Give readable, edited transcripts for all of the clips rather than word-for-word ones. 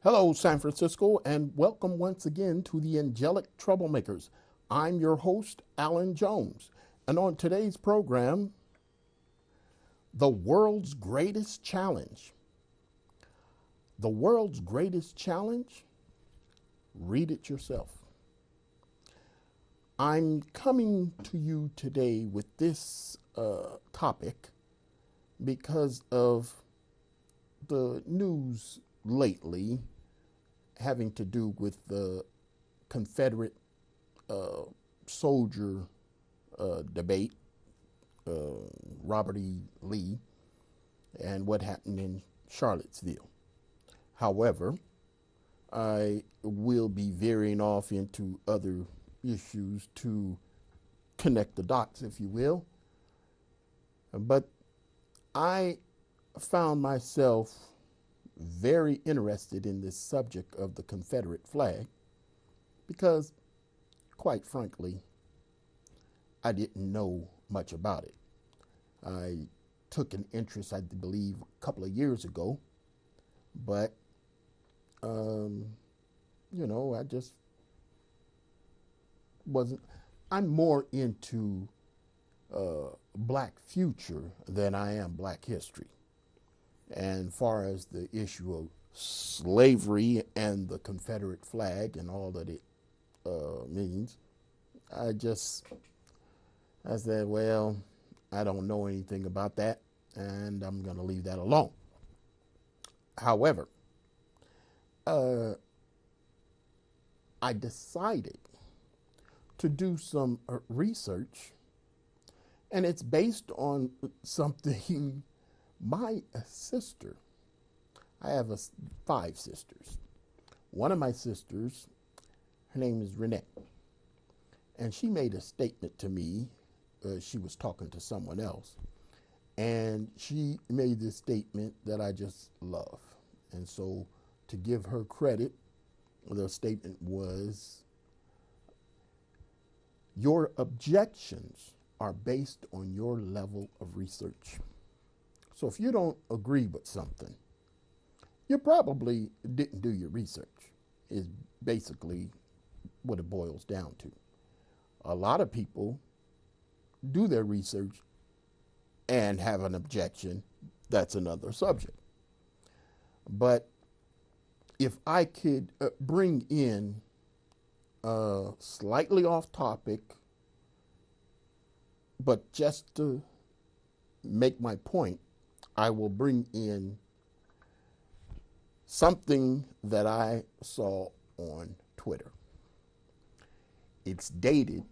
Hello, San Francisco, and welcome once again to the Angelic Troublemakers. I'm your host, Alan Jones, and on today's program, the world's greatest challenge. The world's greatest challenge? Read it yourself. I'm coming to you today with this topic because of the news lately having to do with the Confederate soldier debate, Robert E. Lee, and what happened in Charlottesville. However, I will be veering off into other issues to connect the dots, if you will. But I found myself very interested in this subject of the Confederate flag because, quite frankly, I didn't know much about it. I took an interest, I believe, a couple of years ago, but, I just wasn't. I'm more into black future than I am black history. And far as the issue of slavery and the Confederate flag and all that it means, I said, well, I don't know anything about that, and I'm going to leave that alone. However, I decided to do some research, and it's based on something my sister, I have 5 sisters. One of my sisters, her name is Renee, and she made a statement to me. She was talking to someone else, and she made this statement that I just love. And so, to give her credit, the statement was, your objections are based on your level of research. So if you don't agree with something, you probably didn't do your research, is basically what it boils down to. A lot of people do their research and have an objection. That's another subject. But if I could bring in a slightly off topic, but just to make my point, I will bring in something that I saw on Twitter. It's dated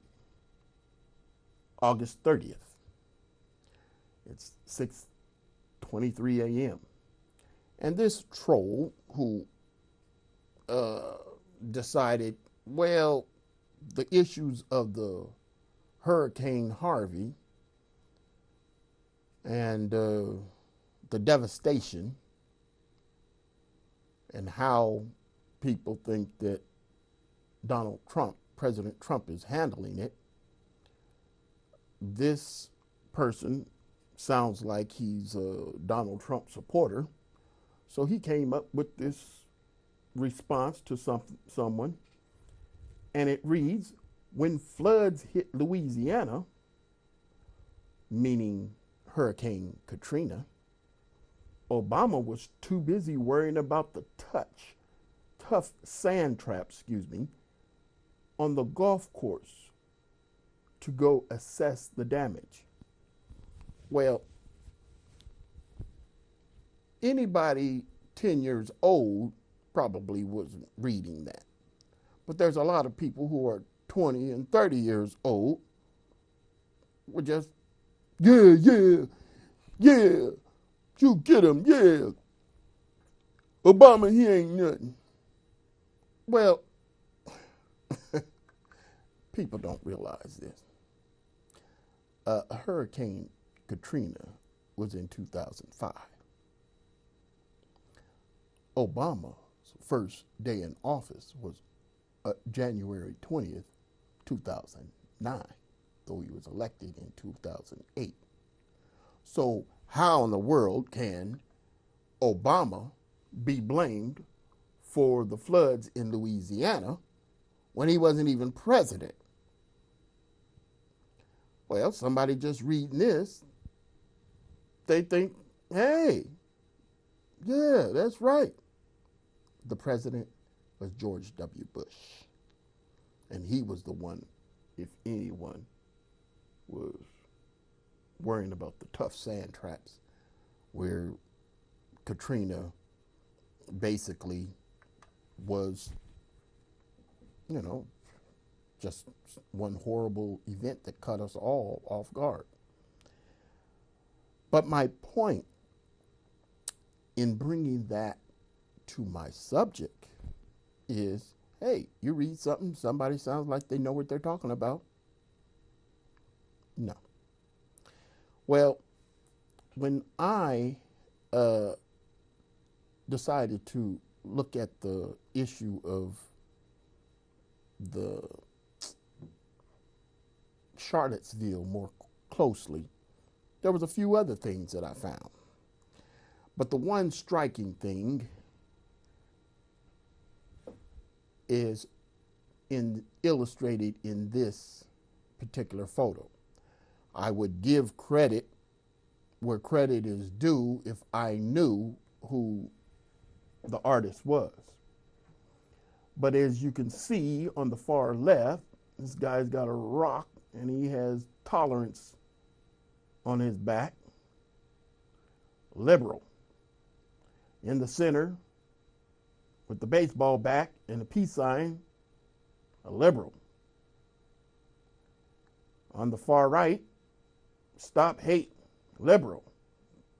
August 30th. It's 6:23 a.m. And this troll who decided, well, the issues of the Hurricane Harvey and the devastation and how people think that Donald Trump, President Trump, is handling it. This person sounds like he's a Donald Trump supporter. So he came up with this response to someone, and it reads, when floods hit Louisiana, meaning Hurricane Katrina, Obama was too busy worrying about the tough sand trap, on the golf course to go assess the damage. Well, anybody 10 years old probably wasn't reading that. But there's a lot of people who are 20 and 30 years old were just, yeah, you get him, yeah. Obama, he ain't nothing. Well, people don't realize this. Hurricane Katrina was in 2005. Obama's first day in office was January 20th, 2009, though he was elected in 2008. So how in the world can Obama be blamed for the floods in Louisiana when he wasn't even president. Well, somebody just reading this, they think, hey, yeah, that's right. The president was George W. Bush. And he was the one, if anyone, was worrying about the tough sand traps where Katrina basically was, just one horrible event that caught us all off guard. But my point in bringing that to my subject is, hey, you read something, somebody sounds like they know what they're talking about. No. Well, when I decided to look at the issue of the Charlottesville more closely, there was a few other things that I found. But the one striking thing is illustrated in this particular photo. I would give credit where credit is due if I knew who the artist was. But as you can see on the far left, this guy's got a rock and he has tolerance on his back. Liberal. In the center, with the baseball bat and the peace sign, a liberal. On the far right, stop hate, liberal,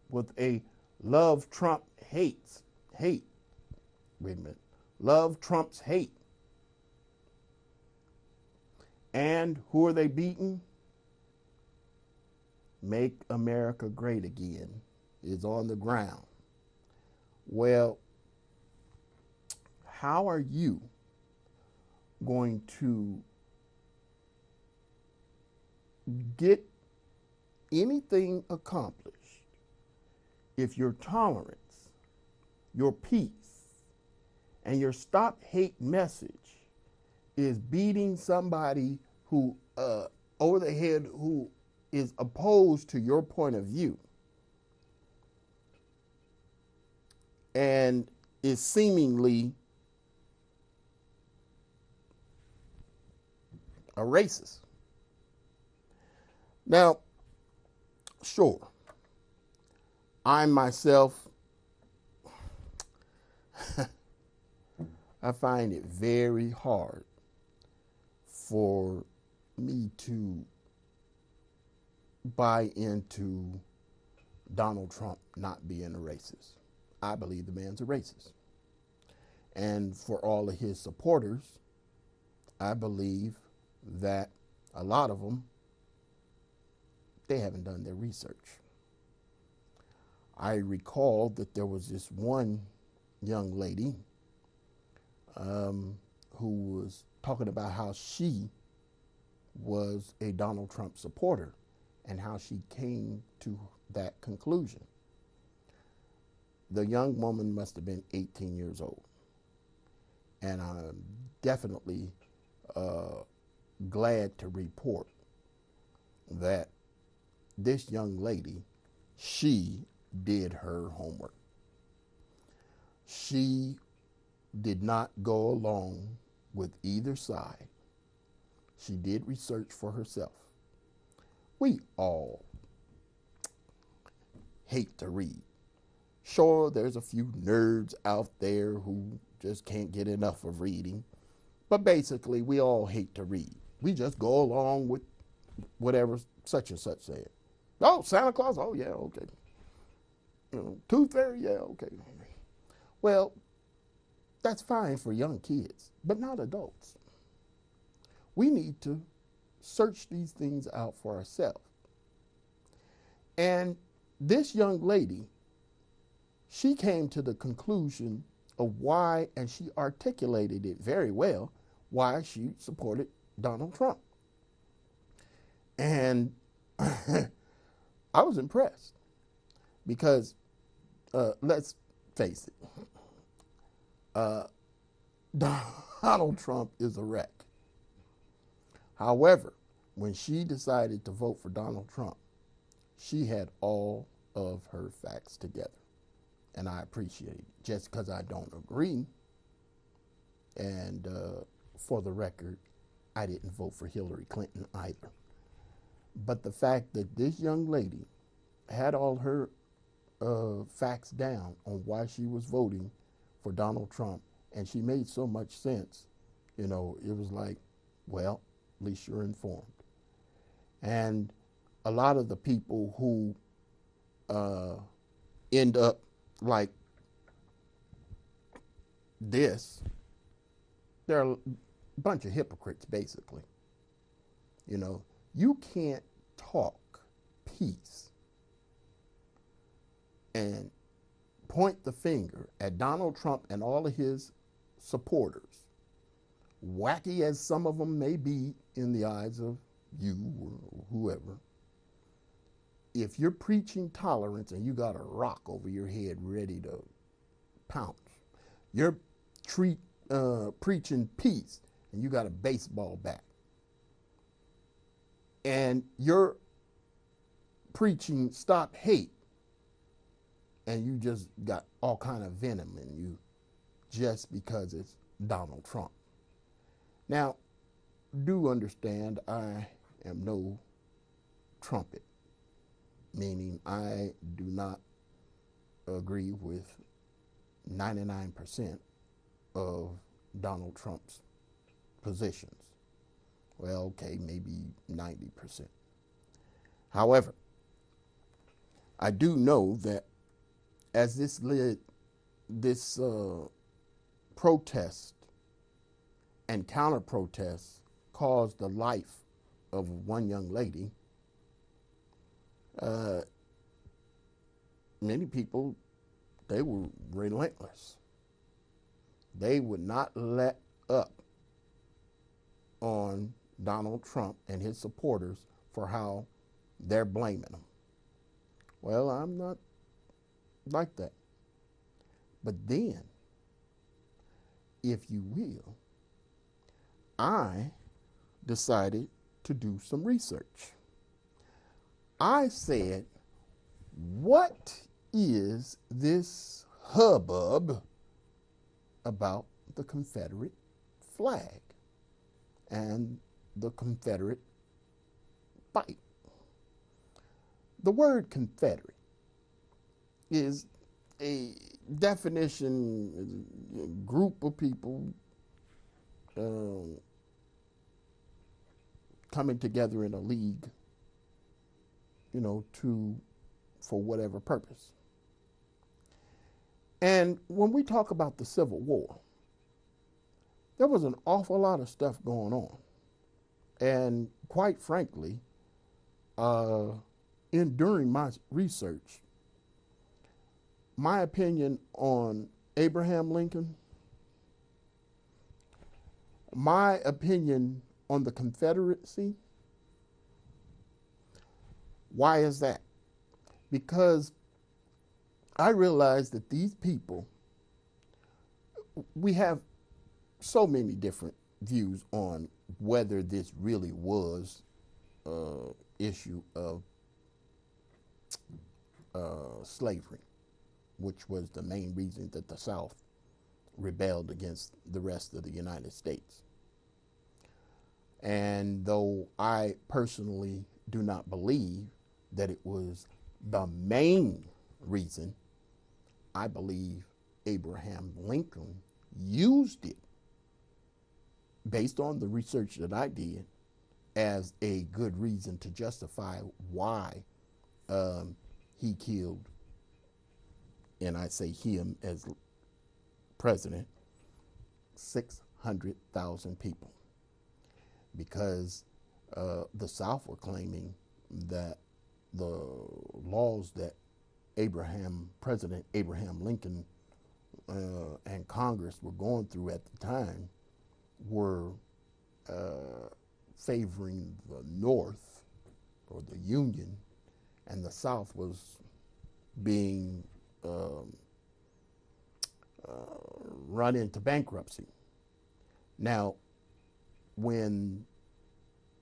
with a love Trump hates, hate. Wait a minute. Love trumps hate. And who are they beating? Make America Great Again is on the ground. Well, how are you going to get anything accomplished if your tolerance, your peace, and your stop hate message is beating somebody who over the head who is opposed to your point of view and is seemingly a racist? Now, sure, I myself, I find it very hard for me to buy into Donald Trump not being a racist. I believe the man's a racist. And for all of his supporters, I believe that a lot of them, they haven't done their research. I recall that there was this one young lady who was talking about how she was a Donald Trump supporter and how she came to that conclusion. The young woman must have been 18 years old. And I'm definitely glad to report that this young lady, she did her homework. She did not go along with either side. She did research for herself. We all hate to read. Sure, there's a few nerds out there who just can't get enough of reading, but basically we all hate to read. We just go along with whatever such and such said. Oh, Santa Claus, oh yeah, okay. Tooth Fairy, yeah, okay. Well, that's fine for young kids, but not adults. We need to search these things out for ourselves. And this young lady, she came to the conclusion of why, and she articulated it very well, why she supported Donald Trump. And I was impressed because let's face it, Donald Trump is a wreck. However, when she decided to vote for Donald Trump, she had all of her facts together. And I appreciate it. Just because I don't agree, and for the record, I didn't vote for Hillary Clinton either. But the fact that this young lady had all her facts down on why she was voting for Donald Trump, and she made so much sense, it was like, well, at least you're informed. And a lot of the people who end up like this, they're a bunch of hypocrites, basically. You can't talk peace and point the finger at Donald Trump and all of his supporters, wacky as some of them may be in the eyes of you or whoever. If you're preaching tolerance and you got a rock over your head ready to pounce, you're preaching peace and you got a baseball bat, and you're preaching stop hate and you just got all kind of venom in you just because it's Donald Trump. Now, do understand I am no trumpet, meaning I do not agree with 99% of Donald Trump's positions. Well, okay, maybe 90%. However, I do know that as this protest and counter-protest caused the life of one young lady, many people, they were relentless. They would not let up on Donald Trump and his supporters for how they're blaming him. Well, I'm not like that. But then, if you will, I decided to do some research. I said, what is this hubbub about the Confederate flag and the Confederate fight? The word Confederate is a definition, a group of people coming together in a league, for whatever purpose. And when we talk about the Civil War, there was an awful lot of stuff going on. And quite frankly, during my research, my opinion on Abraham Lincoln, my opinion on the Confederacy, why is that? Because I realize that these people, we have so many different views on whether this really was an issue of slavery, which was the main reason that the South rebelled against the rest of the United States. And though I personally do not believe that it was the main reason, I believe Abraham Lincoln used it, based on the research that I did, as a good reason to justify why he killed, and I say him as president, 600,000 people. Because the South were claiming that the laws that President Abraham Lincoln and Congress were going through at the time were favoring the North or the Union, and the South was being run into bankruptcy. Now, when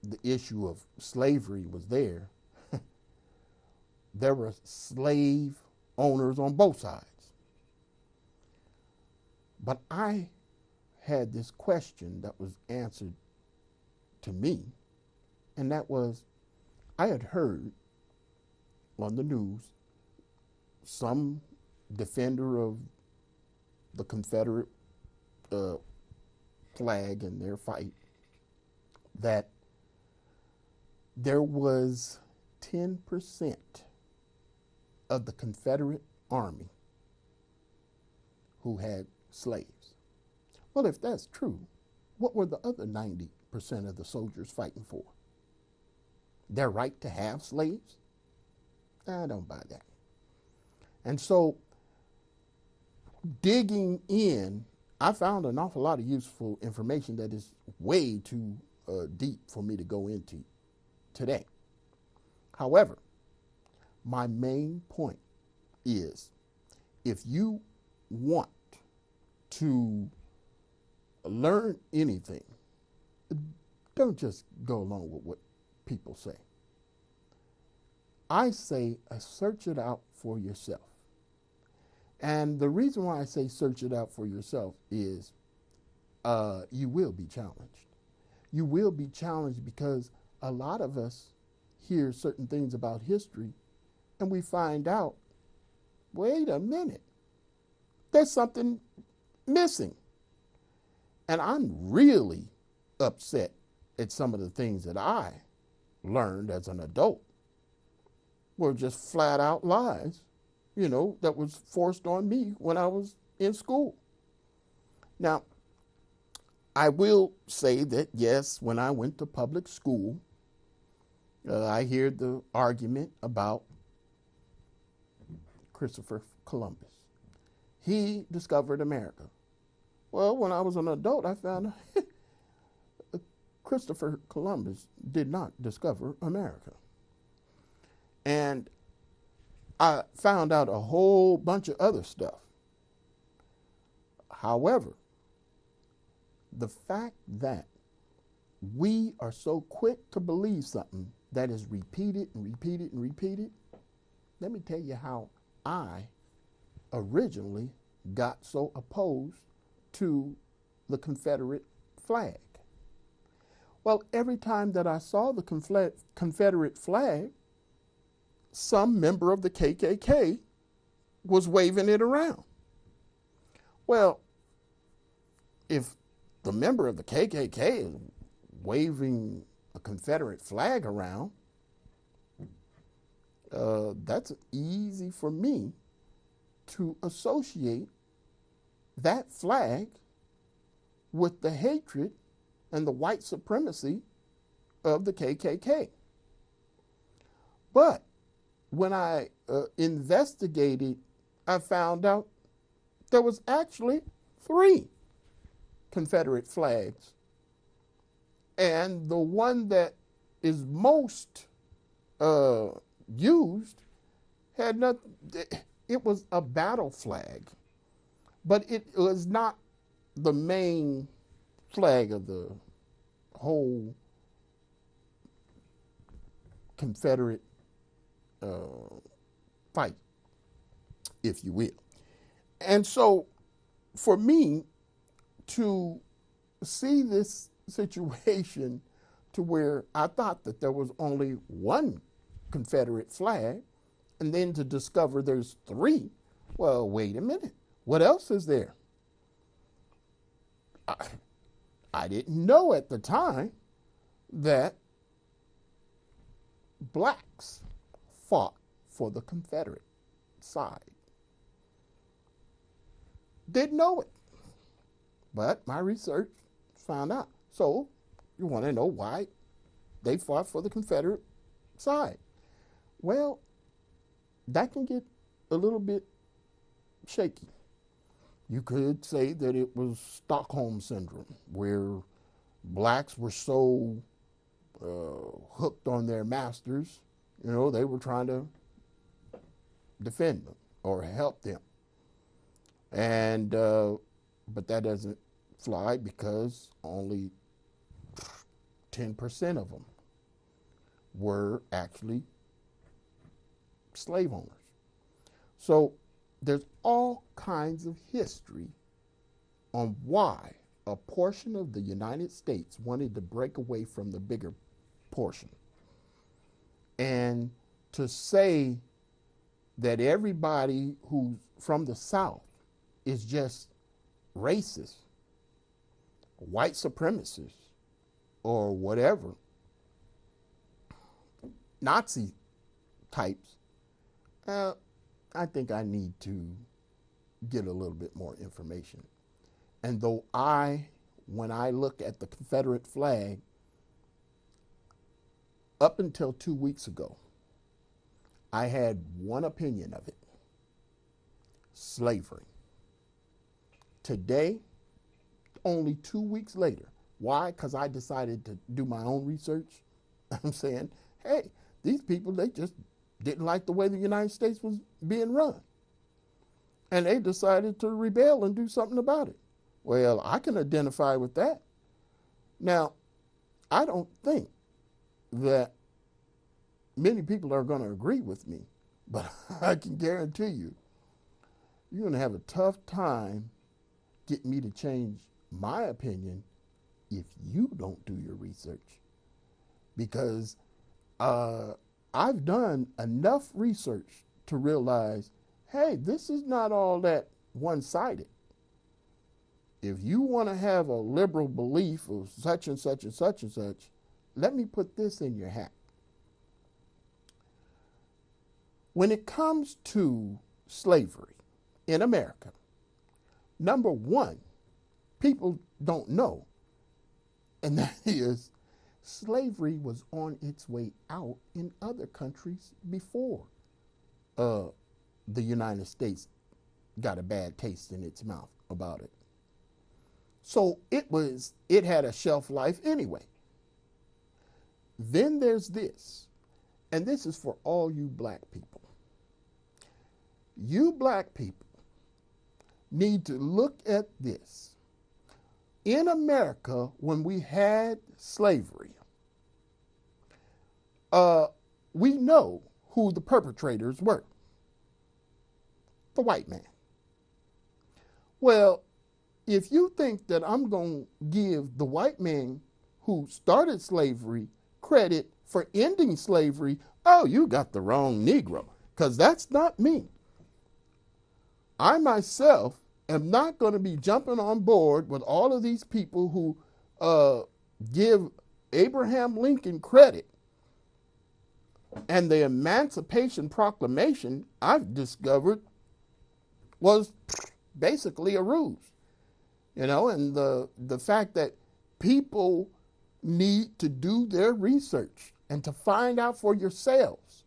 the issue of slavery was there, there were slave owners on both sides. But I had this question that was answered to me, and that was, I had heard on the news some defender of the Confederate flag in their fight that there was 10% of the Confederate Army who had slaves. Well, if that's true, what were the other 90% of the soldiers fighting for? Their right to have slaves? I don't buy that. And so, digging in, I found an awful lot of useful information that is way too deep for me to go into today. However, my main point is, if you want to learn anything, don't just go along with what people say. I say search it out for yourself. And the reason why I say search it out for yourself is you will be challenged. You will be challenged because a lot of us hear certain things about history and we find out, wait a minute, there's something missing. And I'm really upset at some of the things that I learned as an adult were just flat out lies, that was forced on me when I was in school. Now, I will say that, yes, when I went to public school, I hear the argument about Christopher Columbus. He discovered America. Well, when I was an adult, I found out Christopher Columbus did not discover America. And I found out a whole bunch of other stuff. However, the fact that we are so quick to believe something that is repeated and repeated and repeated, let me tell you how I originally got so opposed to the Confederate flag. Well, every time that I saw the Confederate flag, some member of the KKK was waving it around. Well, if the member of the KKK is waving a Confederate flag around, that's easy for me to associate that flag with the hatred and the white supremacy of the KKK. But when I investigated, I found out there was actually 3 Confederate flags. And the one that is most used had nothing, it was a battle flag, but it was not the main flag of the whole Confederate fight, if you will. And so for me to see this situation to where I thought that there was only one Confederate flag, and then to discover there's 3, well, wait a minute, what else is there? I didn't know at the time that blacks fought for the Confederate side. Didn't know it. But my research found out. So you want to know why they fought for the Confederate side. Well, that can get a little bit shaky. You could say that it was Stockholm Syndrome, where blacks were so hooked on their masters, they were trying to defend them or help them. And but that doesn't fly because only 10% of them were actually slave owners. So there's all kinds of history on why a portion of the United States wanted to break away from the bigger portion. And to say that everybody who's from the South is just racist, white supremacists, or whatever, Nazi types, I think I need to get a little bit more information. And though when I look at the Confederate flag, up until 2 weeks ago, I had one opinion of it: slavery. Today, only 2 weeks later, why? Because I decided to do my own research. I'm saying, hey, these people, they just didn't like the way the United States was being run. And they decided to rebel and do something about it. Well, I can identify with that. Now, I don't think that many people are going to agree with me, but I can guarantee you, you're going to have a tough time getting me to change my opinion if you don't do your research. Because I've done enough research to realize, hey, this is not all that one-sided. If you want to have a liberal belief of such and such and such and such, let me put this in your hat. When it comes to slavery in America, number one, people don't know, and that is slavery was on its way out in other countries before the United States got a bad taste in its mouth about it. So it had a shelf life anyway. Then there's this, and this is for all you black people. You black people need to look at this. In America, when we had slavery, we know who the perpetrators were: the white man. Well, if you think that I'm going to give the white man who started slavery credit for ending slavery, oh, you got the wrong Negro, because that's not me. I myself am not going to be jumping on board with all of these people who give Abraham Lincoln credit. And the Emancipation Proclamation, I've discovered, was basically a ruse. You know, and the fact that people need to do their research and to find out for yourselves,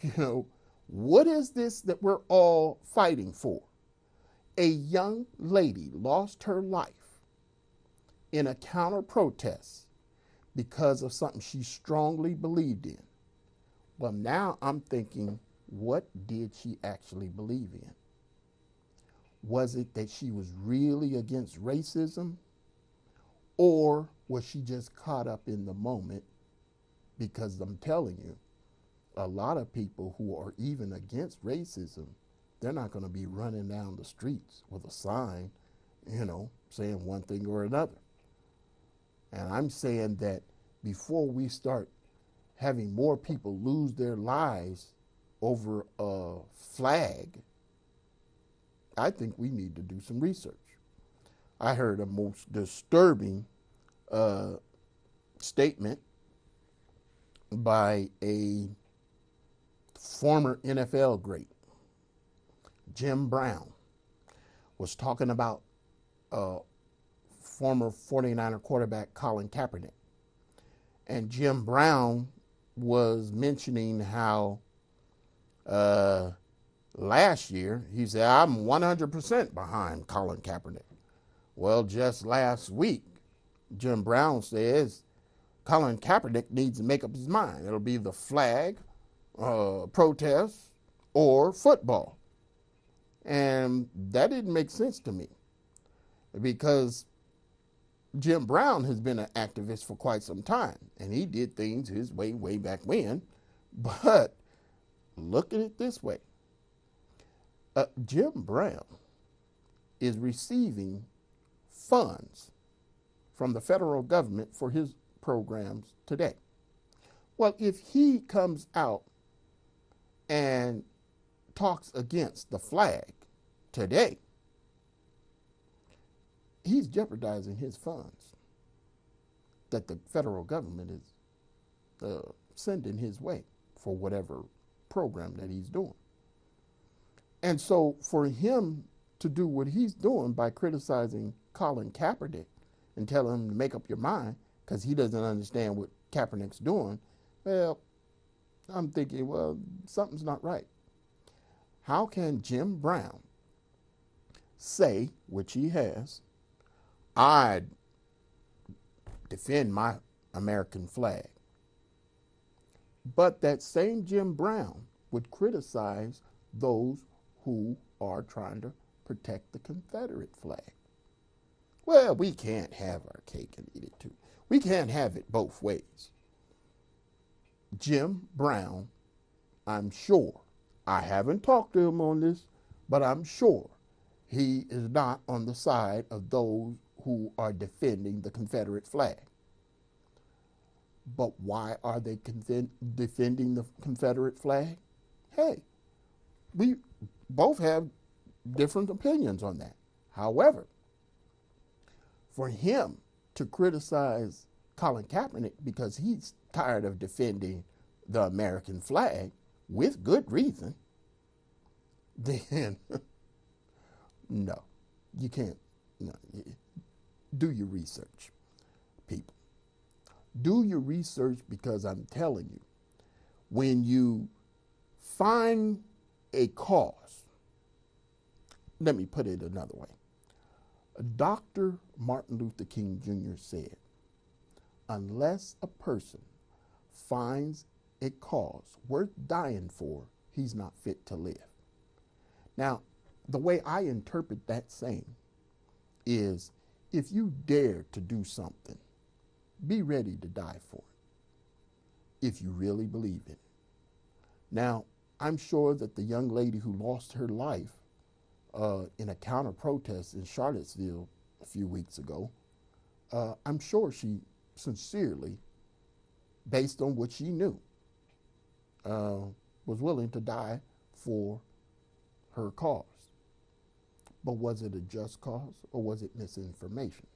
you know, what is this that we're all fighting for? A young lady lost her life in a counter protest because of something she strongly believed in. Well, now I'm thinking, what did she actually believe in? Was it that she was really against racism? Or was she just caught up in the moment? Because I'm telling you, a lot of people who are even against racism, they're not going to be running down the streets with a sign, you know, saying one thing or another. And I'm saying that before we start having more people lose their lives over a flag, I think we need to do some research. I heard a most disturbing statement by a former NFL great, Jim Brown, was talking about former 49er quarterback Colin Kaepernick. And Jim Brown was mentioning how last year, he said, I'm 100% behind Colin Kaepernick. Well, just last week, Jim Brown says Colin Kaepernick needs to make up his mind. It'll be the flag, protest, or football. And that didn't make sense to me. because Jim Brown has been an activist for quite some time, and he did things his way, way back when. But look at it this way. Jim Brown is receiving funds from the federal government for his programs today. Well, if he comes out and talks against the flag today, he's jeopardizing his funds that the federal government is sending his way for whatever program that he's doing. And so for him to do what he's doing by criticizing Colin Kaepernick and telling him to make up your mind because he doesn't understand what Kaepernick's doing, well, I'm thinking, well, something's not right. How can Jim Brown say, which he has, I defend my American flag, but that same Jim Brown would criticize those who are trying to protect the Confederate flag? Well, we can't have our cake and eat it too. We can't have it both ways. Jim Brown, I'm sure, I haven't talked to him on this, but I'm sure he is not on the side of those who are defending the Confederate flag. But why are they defending the Confederate flag? Hey, we both have different opinions on that. However, for him to criticize Colin Kaepernick because he's tired of defending the American flag with good reason, then no, you can't. No, do your research, people. Do your research, because I'm telling you, when you find a cause, let me put it another way. Dr. Martin Luther King Jr. said, unless a person finds a cause worth dying for, he's not fit to live. Now, the way I interpret that saying is, if you dare to do something, be ready to die for it, if you really believe in it. Now, I'm sure that the young lady who lost her life in a counter protest in Charlottesville a few weeks ago, I'm sure she sincerely, based on what she knew, was willing to die for her cause. But was it a just cause, or was it misinformation?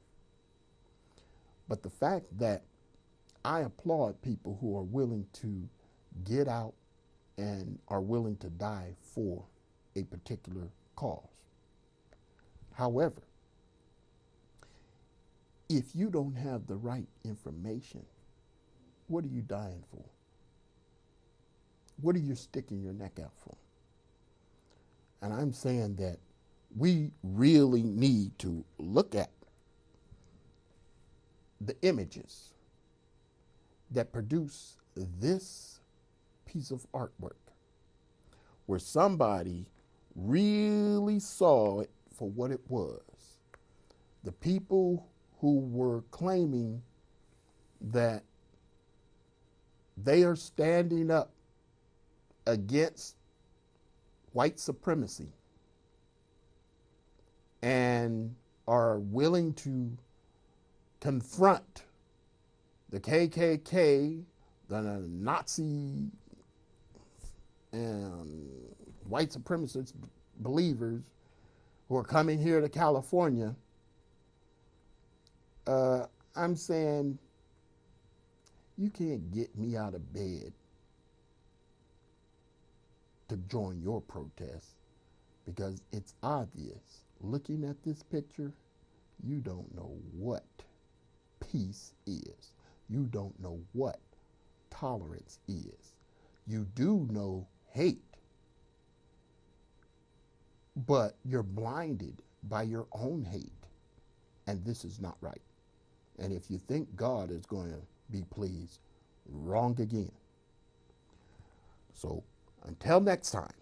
But the fact that I applaud people who are willing to get out and are willing to die for a particular cause. However, if you don't have the right information, what are you dying for? What are you sticking your neck out for? And I'm saying that we really need to look at the images that produce this piece of artwork, where somebody really saw it for what it was. The people who were claiming that they are standing up against white supremacy and are willing to confront the KKK, the Nazi and white supremacist believers who are coming here to California, I'm saying, you can't get me out of bed to join your protest, because it's obvious, looking at this picture, you don't know what peace is. You don't know what tolerance is. You do know hate, but you're blinded by your own hate, and this is not right. And if you think God is going to be pleased, wrong again. So until next time,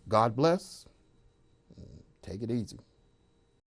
God bless. Take it easy.